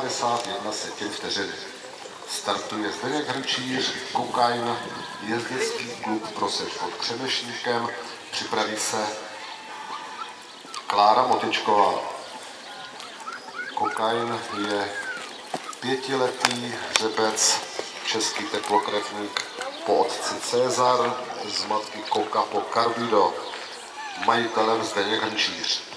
2,51 vteřiny. Startuje Zdeněk Hrnčíř, Kokain, jezdecký klub Proseč pod Křemešníkem, připraví se Klára Motyčková. Kokain je 5letý hřebec, český teplokrevník po otci Cezar, z matky Koka po Carbido, majitelem Zdeněk Hrnčíř.